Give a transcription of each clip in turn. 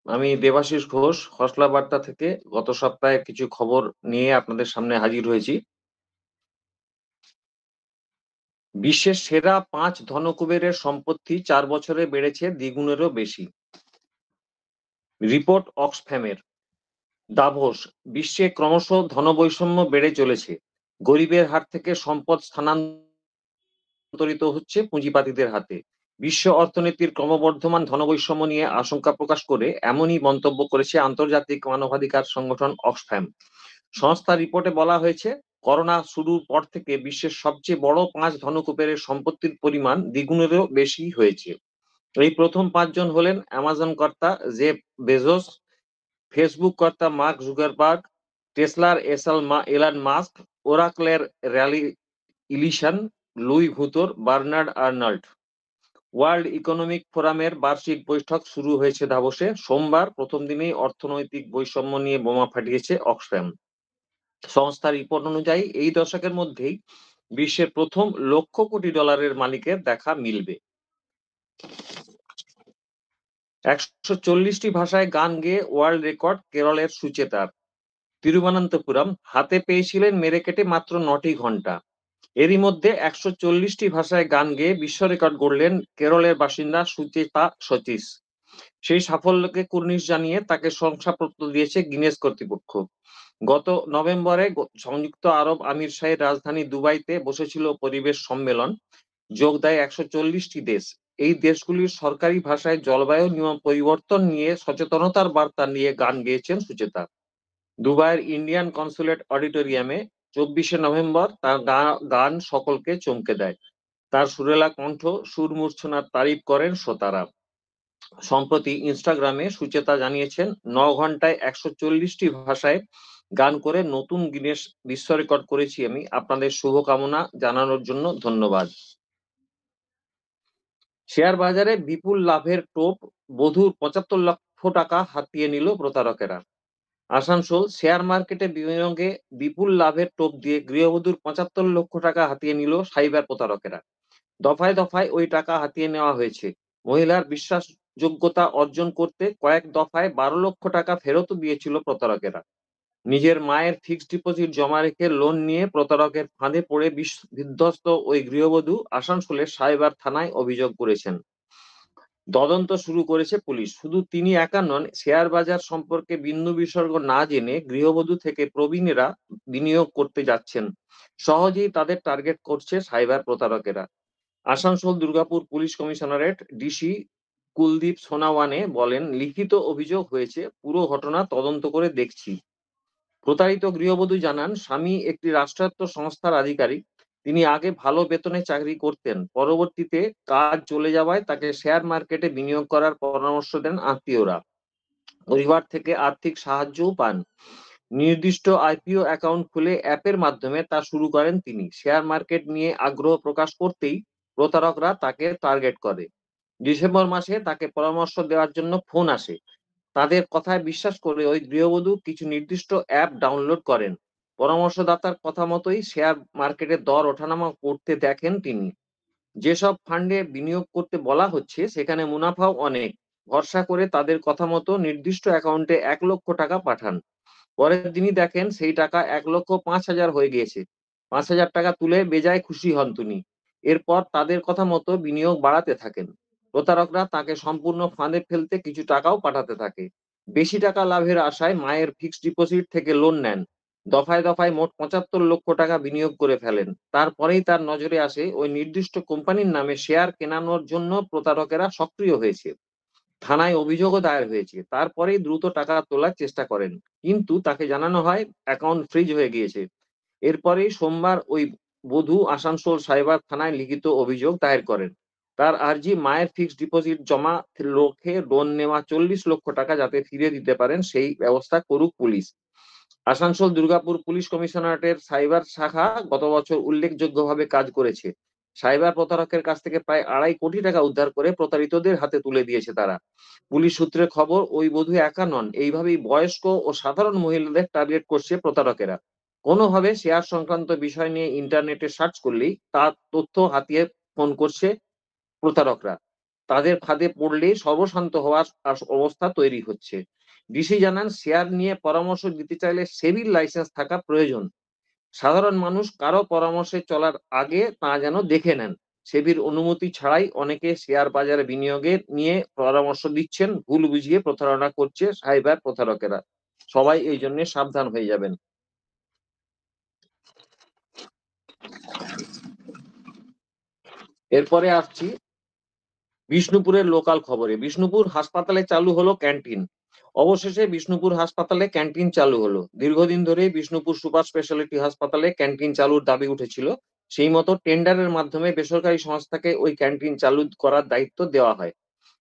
আমি দেবাশিস ঘোষ খসড়া বার্তা থেকে গত সপ্তাহে কিছু খবর নিয়ে আপনাদের সামনে হাজির হয়েছি। বিশ্বের সেরা 5 ধনকুবেরের সম্পত্তি 4 বছরে বেড়েছে দ্বিগুণেরও বেশি। রিপোর্ট অক্সফ্যামের। দাভোস, বিশ্বে ক্রমশ ধনবৈষম্য বেড়ে চলেছে। গরিবের হাত থেকে সম্পদ স্থানান্তরিত হচ্ছে পুঁজিবাদীদের হাতে। বিশ্ব অর্থনীতির ক্রমবর্ধমান ধনবৈষম্য নিয়ে আশঙ্কা প্রকাশ করে এমনই মন্তব্য করেছে আন্তর্জাতিক মানবাধিকার সংগঠন অক্সফ্যাম। সংস্থার রিপোর্টে বলা হয়েছে, করোনা শুরুর পর থেকে বিশ্বের সবচেয়ে বড় 5 ধনকুবেরের সম্পত্তির পরিমাণ দ্বিগুণেরও বেশি হয়েছে। এই প্রথম 5 জন হলেন অ্যামাজন কর্তা জেফ বেজোস, ফেসবুক কর্তা মার্ক জুকারবার্গ, টেসলার এলন মাস্ক, ওরাকলের র্যালি ইলিশান, লুই ভুতোর বার্নার্ড আর্নল্ড। ওয়ার্ল্ড ইকোনমিক ফোরামের বার্ষিক বৈঠক শুরু হয়েছে দাভোসে। সোমবার প্রথম দিনেই অর্থনৈতিক বৈষম্য নিয়ে বোমা ফাটিয়েছে অক্সফ্যাম। সংস্থার রিপোর্ট অনুযায়ী এই দশকের মধ্যেই বিশ্বের প্রথম লক্ষ কোটি ডলারের মালিকের দেখা মিলবে। 140টি ভাষায় গান গেয়ে ওয়ার্ল্ড রেকর্ড কেরলের সুচেতার। তিরুবনন্তপুরম, হাতে পেয়েছিলেন মেরে কেটে মাত্র 9টি ঘন্টা। এরই মধ্যে 140টি ভাষায় গান গেয়ে বিশ্ব রেকর্ড গড়লেন কেরলের বাসিন্দা সুচেতা সতীশ। সেই সাফল্যকে কুর্নিশ জানিয়ে তাকে শংসাপত্র দিয়েছে গিনেস কর্তৃপক্ষ। গত নভেম্বরে সংযুক্ত আরব আমির শাহের রাজধানী দুবাইতে বসেছিল পরিবেশ সম্মেলন। যোগ দেয় 140টি দেশ। এই দেশগুলির সরকারি ভাষায় জলবায়ু নিয়ম পরিবর্তন নিয়ে সচেতনতার বার্তা নিয়ে গান গেয়েছেন সুচেতা। দুবাইয়ের ইন্ডিয়ান কনসুলেট অডিটোরিয়ামে 24শে নভেম্বর তার গান সকলকে চমকে দেয়। তার সুরেলা কণ্ঠ, সুর মূর্ছনার তারিফ করেন শ্রোতারা। সম্প্রতি ইনস্টাগ্রামে সুচেতা জানিয়েছেন, 9 ঘন্টায় 140টি ভাষায় গান করে নতুন গিনেস বিশ্ব রেকর্ড করেছি আমি। আপনাদের শুভকামনা জানানোর জন্য ধন্যবাদ। শেয়ার বাজারে বিপুল লাভের টোপ, বধূর 75 লক্ষ টাকা হাতিয়ে নিল প্রতারকেরা। আসানসোল, শেয়ার মার্কেটে বিনিয়োগে বিপুল লাভের টোপ দিয়ে গৃহবধূর 75 লক্ষ টাকা হাতিয়ে নিল সাইবার প্রতারকেরা। দফায় দফায় ওই টাকা হাতিয়ে নেওয়া হয়েছে। মহিলার বিশ্বাসযোগ্যতা অর্জন করতে কয়েক দফায় 12 লক্ষ টাকা ফেরতও দিয়েছিল প্রতারকেরা। নিজের মায়ের ফিক্সড ডিপোজিট জমা রেখে লোন নিয়ে প্রতারকের ফাঁদে পড়ে বিধ্বস্ত ওই গৃহবধূ আসানসোলের সাইবার থানায় অভিযোগ করেছেন। তদন্ত শুরু করেছে পুলিশ। শুধু তিনি একা নন, শেয়ার বাজার সম্পর্কে বিন্দু বিসর্গ না জেনে গৃহবধূ থেকে প্রবীণেরা বিনিয়োগ করতে যাচ্ছেন। সহজেই তাদের টার্গেট করছে সাইবার প্রতারকেরা। Asansol Durgapur police commissionerate DC Kuldeep Sonawane বলেন, লিখিত অভিযোগ হয়েছে, পুরো ঘটনা তদন্ত করে দেখছি। প্রতারিত গৃহবধূ জানান, স্বামী একটি রাষ্ট্রায়ত্ত সংস্থার আধিকারিক। তিনি আগে ভালো বেতনে চাকরি করতেন। পরবর্তীতে কাজ চলে যাওয়ায় তাকে শেয়ার মার্কেটে বিনিয়োগ করার পরামর্শ দেন আত্মীয়রা। পরিবার থেকে আর্থিক সাহায্যও পান। নির্দিষ্ট আইপিও অ্যাকাউন্ট খুলে অ্যাপের মাধ্যমে তা শুরু করেন তিনি। শেয়ার মার্কেট নিয়ে আগ্রহ প্রকাশ করতেই প্রতারকরা তাকে টার্গেট করে। ডিসেম্বর মাসে তাকে পরামর্শ দেওয়ার জন্য ফোন আসে। তাদের কথায় বিশ্বাস করে ওই গৃহবধূ কিছু নির্দিষ্ট অ্যাপ ডাউনলোড করেন। পরামর্শদাতার কথা মতোই শেয়ার মার্কেটের দর ওঠানামা করতে দেখেন তিনি। যেসব ফান্ডে বিনিয়োগ করতে বলা হচ্ছে সেখানে মুনাফাও অনেক। ভরসা করে তাদের কথা মতো নির্দিষ্ট অ্যাকাউন্টে 1 লক্ষ টাকা পাঠান। পরের দিনই দেখেন সেই টাকা 1,05,000 হয়ে গিয়েছে। 5,000 টাকা তুলে বেজায় খুশি হন তিনি। এরপর তাদের কথা মতো বিনিয়োগ বাড়াতে থাকেন। প্রতারকরা তাকে সম্পূর্ণ ফাঁদে ফেলতে কিছু টাকাও পাঠাতে থাকে। বেশি টাকা লাভের আশায় মায়ের ফিক্সড ডিপোজিট থেকে লোন নেন। দফায় দফায় মোট 75 লক্ষ টাকা বিনিয়োগ করে ফেলেন। তারপরেই তার নজরে আসে ওই নির্দিষ্ট কোম্পানির নামে শেয়ার কেনানোর জন্য প্রতারকেরা সক্রিয় হয়েছে। থানায় অভিযোগও দায়ের হয়েছে। তারপরেই দ্রুত টাকা তোলার চেষ্টা করেন, কিন্তু তাকে জানানো হয় অ্যাকাউন্ট ফ্রিজ হয়ে গিয়েছে। এরপরেই সোমবার ওই বধূ আসানসোল সাইবার থানায় লিখিত অভিযোগ দায়ের করেন। তার আর্জি, মায়ের ফিক্সড ডিপোজিট জমা রেখে লোন নেওয়া 40 লক্ষ টাকা যাতে ফিরে দিতে পারেন সেই ব্যবস্থা করুক পুলিশ। আসানসোল দুর্গাপুর পুলিশ কমিশনারেটের সাইবার শাখা গত বছর উল্লেখযোগ্যভাবে কাজ করেছে। সাইবার প্রতারকের কাছ থেকে প্রায় 2.5 কোটি টাকা উদ্ধার করে প্রতারিতদের হাতে তুলে দিয়েছে তারা। পুলিশ সূত্রে খবর, ওই বধূ একা নন। এইভাবেই বয়স্ক ও সাধারণ মহিলাদের টার্গেট করছে প্রতারকেরা। কোনোভাবে শেয়ার সংক্রান্ত বিষয় নিয়ে ইন্টারনেটে সার্চ করলেই তার তথ্য হাতিয়ে ফোন করছে প্রতারকরা। তাদের ফাঁদে পড়লেই সর্বশান্ত হওয়ার অবস্থা তৈরি হচ্ছে। ডিসি জানান, শেয়ার নিয়ে পরামর্শ দিতে চাইলে সেবির লাইসেন্স থাকা প্রয়োজন। সাধারণ মানুষ কারো পরামর্শে চলার আগে তা যেন দেখে নেন। সেবির অনুমতি ছাড়াই অনেকে শেয়ার বাজারে বিনিয়োগে নিয়ে পরামর্শ দিচ্ছেন, ভুল বুঝিয়ে প্রতারণা করছে সাইবার প্রতারকেরা। সবাই এই জন্য সাবধান হয়ে যাবেন। এরপরে আসছি বিষ্ণুপুরের লোকাল খবরে। বিষ্ণুপুর হাসপাতালে চালু হলো ক্যান্টিন। অবশেষে বিষ্ণুপুর হাসপাতালে ক্যান্টিন চালু হলো। দীর্ঘদিন ধরে বিষ্ণুপুর সুপার স্পেশালিটি হাসপাতালে ক্যান্টিন চালুর দাবি উঠেছিল। সেই মতো টেন্ডারের মাধ্যমে বেসরকারি সংস্থাকে ওই ক্যান্টিন চালু করার দায়িত্ব দেওয়া হয়।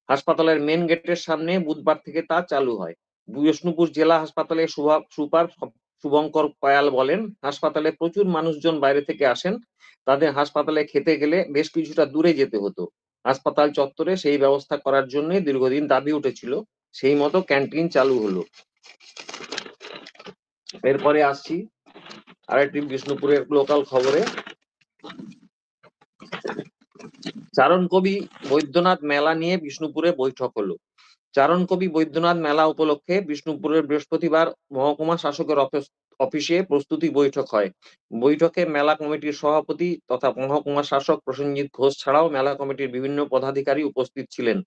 হাসপাতালের মেন গেটের সামনে বুধবার থেকে তা চালু হয়। বিষ্ণুপুর জেলা হাসপাতালে সুপার শুভঙ্কর কয়াল বলেন, হাসপাতালে প্রচুর মানুষজন বাইরে থেকে আসেন। তাদের হাসপাতালে খেতে গেলে বেশ কিছুটা দূরে যেতে হতো। হাসপাতাল চত্বরে সেই ব্যবস্থা করার জন্য দীর্ঘদিন দাবি উঠেছিল। সেই মতো ক্যান্টিন চালু হলো। এরপরে আসছি আরেকটি বিষ্ণুপুরের লোকাল খবরে। চারণকবি বৈদ্যনাথ মেলা নিয়ে বিষ্ণুপুরে বৈঠক হলো। চারণকবি বৈদ্যনাথ মেলা উপলক্ষে বিষ্ণুপুরের বৃহস্পতিবার মহকুমা শাসকের অফিসে প্রস্তুতি বৈঠক হয়। বৈঠকে মেলা কমিটির সভাপতি তথা মহকুমা শাসক প্রসেনজিৎ ঘোষ ছাড়াও মেলা কমিটির বিভিন্ন পদাধিকারী উপস্থিত ছিলেন।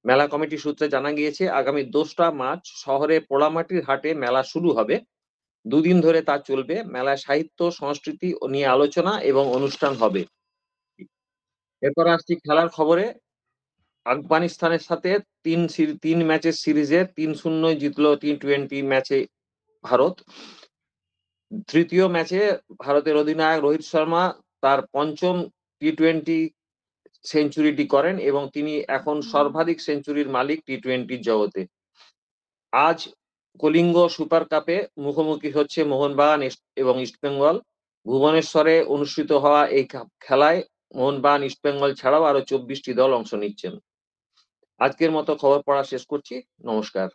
মেলা কমিটি সূত্রে জানা গিয়েছে, আগামী 2রা মার্চ শহরে পোড়ামাটির হাটে মেলা শুরু হবে। দুদিন ধরে তা চলবে। মেলায় সাহিত্য, সংস্কৃতি নিয়ে আলোচনা এবং অনুষ্ঠান হবে। এরপর আসছি খেলার খবরে। আফগানিস্তানের সাথে 3 ম্যাচের সিরিজে 3-0 জিতল টি-20 ম্যাচে ভারত। তৃতীয় ম্যাচে ভারতের অধিনায়ক রোহিত শর্মা তার 5ম টি-20 সেঞ্চুরিটি করেন এবং তিনি এখন সর্বাধিক সেঞ্চুরির মালিক টি-20 জগতে। আজ কলিঙ্গ সুপার কাপে মুখোমুখি হচ্ছে মোহনবাগান এবং ইস্টবেঙ্গল। ভুবনেশ্বরে অনুষ্ঠিত হওয়া এই খেলায় মোহনবাগান, ইস্টবেঙ্গল ছাড়াও আরো 24টি দল অংশ নিচ্ছেন। আজকের মতো খবর পড়া শেষ করছি। নমস্কার।